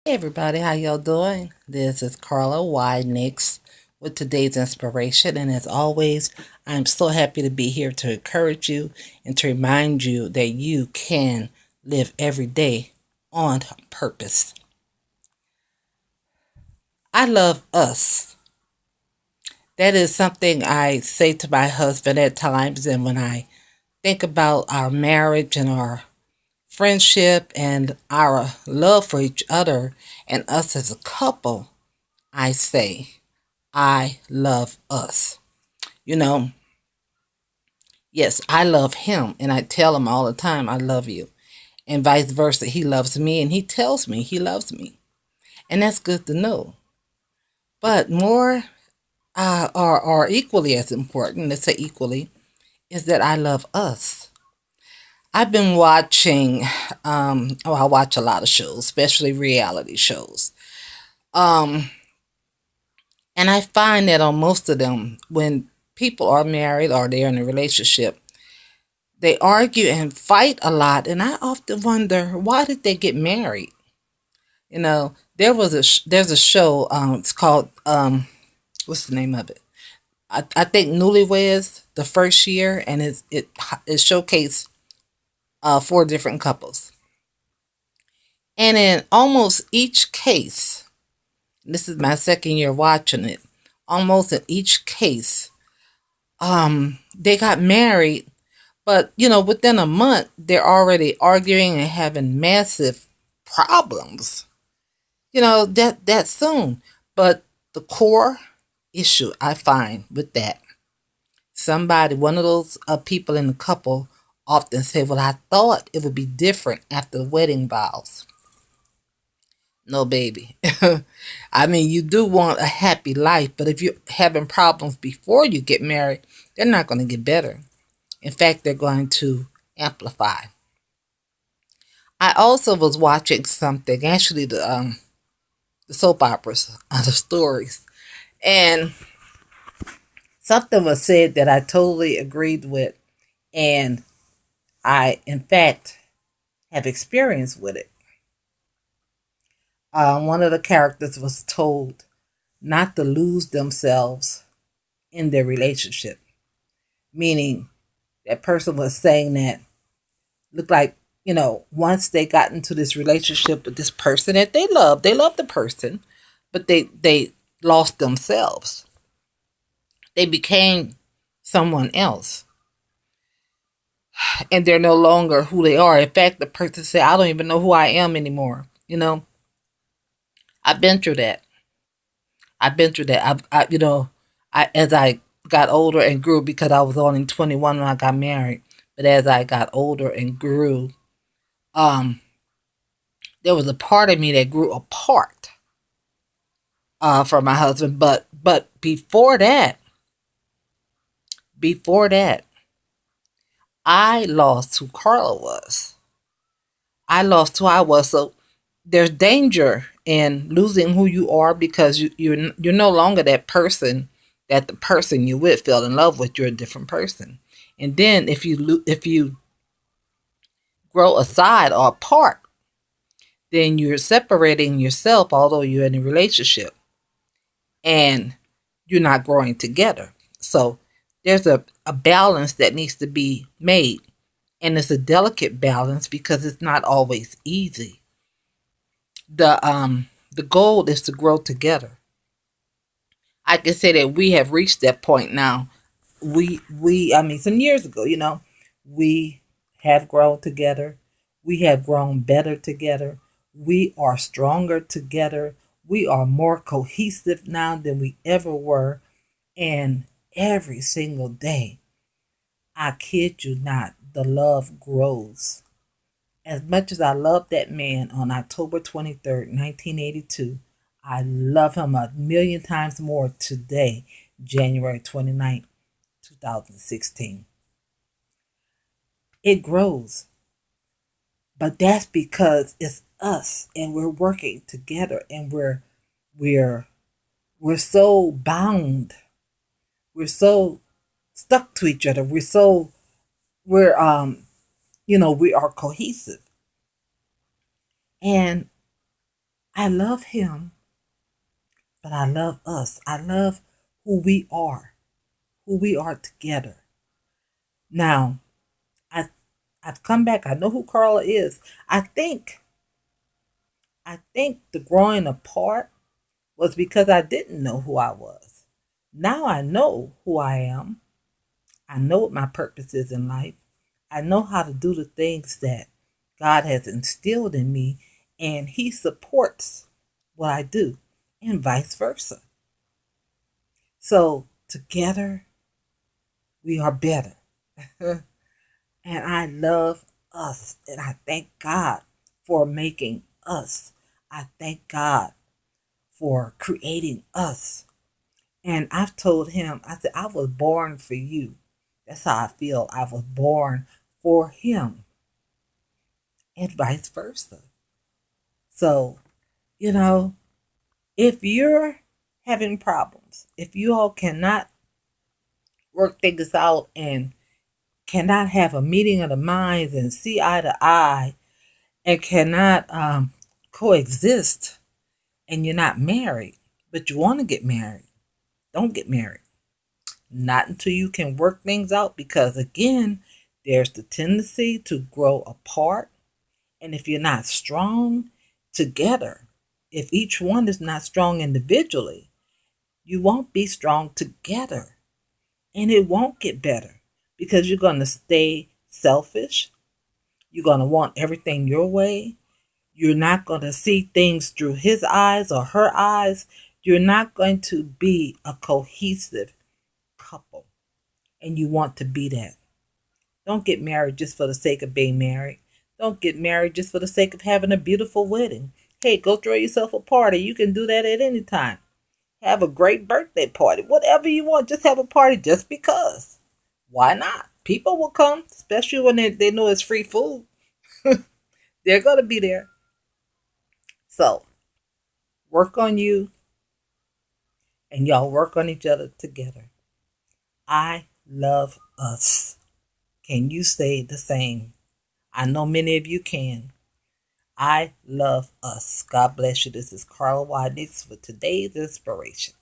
Hey everybody, how y'all doing? This is Carla Y Nix with today's inspiration, and as always, I'm so happy to be here to encourage you and to remind you that you can live every day on purpose. I love us. That is something I say to my husband at times, and when I think about our marriage and our friendship and our love for each other and us as a couple, I say, I love us. You know, yes, I love him, and I tell him all the time, I love you. And vice versa, he loves me, and he tells me he loves me. And that's good to know. But more or equally as important, let's say equally, is that I love us. I've been watching, I watch a lot of shows, especially reality shows. Um, and I find that on most of them, when people are married or they're in a relationship, they argue and fight a lot, and I often wonder, why did they get married? There's a show. It's called what's the name of it? I think Newlyweds the first year, and it showcased four different couples, and in almost each case, this is my second year watching it. Almost in each case, they got married, but within a month they're already arguing and having massive problems. That soon. But the core issue I find with that, one of those people in the couple often say, "Well, I thought it would be different after the wedding vows." No, baby. I mean, you do want a happy life, but if you're having problems before you get married, they're not going to get better. In fact, they're going to amplify. I also was watching something, actually the soap operas, the stories, and something was said that I totally agreed with, and I, in fact, have experience with it. One of the characters was told not to lose themselves in their relationship, meaning that person was saying that looked like, once they got into this relationship with this person that they loved the person, but they lost themselves. They became someone else, and they're no longer who they are. In fact, the person said, "I don't even know who I am anymore." I've been through that. I've been through that. As I got older and grew, because I was only 21 when I got married, but as I got older and grew, um, there was a part of me that grew apart from my husband. But before that, I lost who Carla was. I lost who I was. So there's danger in losing who you are, because you're no longer that person that the person you with fell in love with. You're a different person. And then if you grow aside or apart, then you're separating yourself, although you're in a relationship, and you're not growing together. So there's a balance that needs to be made, and it's a delicate balance because it's not always easy. The goal is to grow together. I can say that we have reached that point now. I mean, some years ago, we have grown together. We have grown better together. We are stronger together. We are more cohesive now than we ever were. And every single day, I kid you not, the love grows. As much as I loved that man on October 23rd, 1982, I love him a million times more today, January 29th, 2016. It grows, but that's because it's us and we're working together, and we're we're so bound. We're so stuck to each other. We are cohesive. And I love him, but I love us. I love who we are together. Now, I I've come back. I know who Carla is. I think the growing apart was because I didn't know who I was. Now I know who I am. I know what my purpose is in life. I know how to do the things that God has instilled in me, and He supports what I do, and vice versa. So together we are better. And I love us, and I thank God for making us. I thank God for creating us. And I've told him, I said, I was born for you. That's how I feel. I was born for him, and vice versa. So, you know, if you're having problems, if you all cannot work things out and cannot have a meeting of the minds and see eye to eye and cannot coexist, and you're not married, but you want to get married, don't get married. Not until you can work things out, because again, there's the tendency to grow apart. And if you're not strong together, if each one is not strong individually, you won't be strong together. And it won't get better, because you're going to stay selfish. You're going to want everything your way. You're not going to see things through his eyes or her eyes. You're not going to be a cohesive couple. And you want to be that. Don't get married just for the sake of being married. Don't get married just for the sake of having a beautiful wedding. Hey, go throw yourself a party. You can do that at any time. Have a great birthday party. Whatever you want, just have a party just because. Why not? People will come, especially when they know it's free food. They're going to be there. So, work on you, and y'all work on each other together. I love us. Can you say the same? I know many of you can. I love us. God bless you. This is Carla Wadnix with today's inspiration.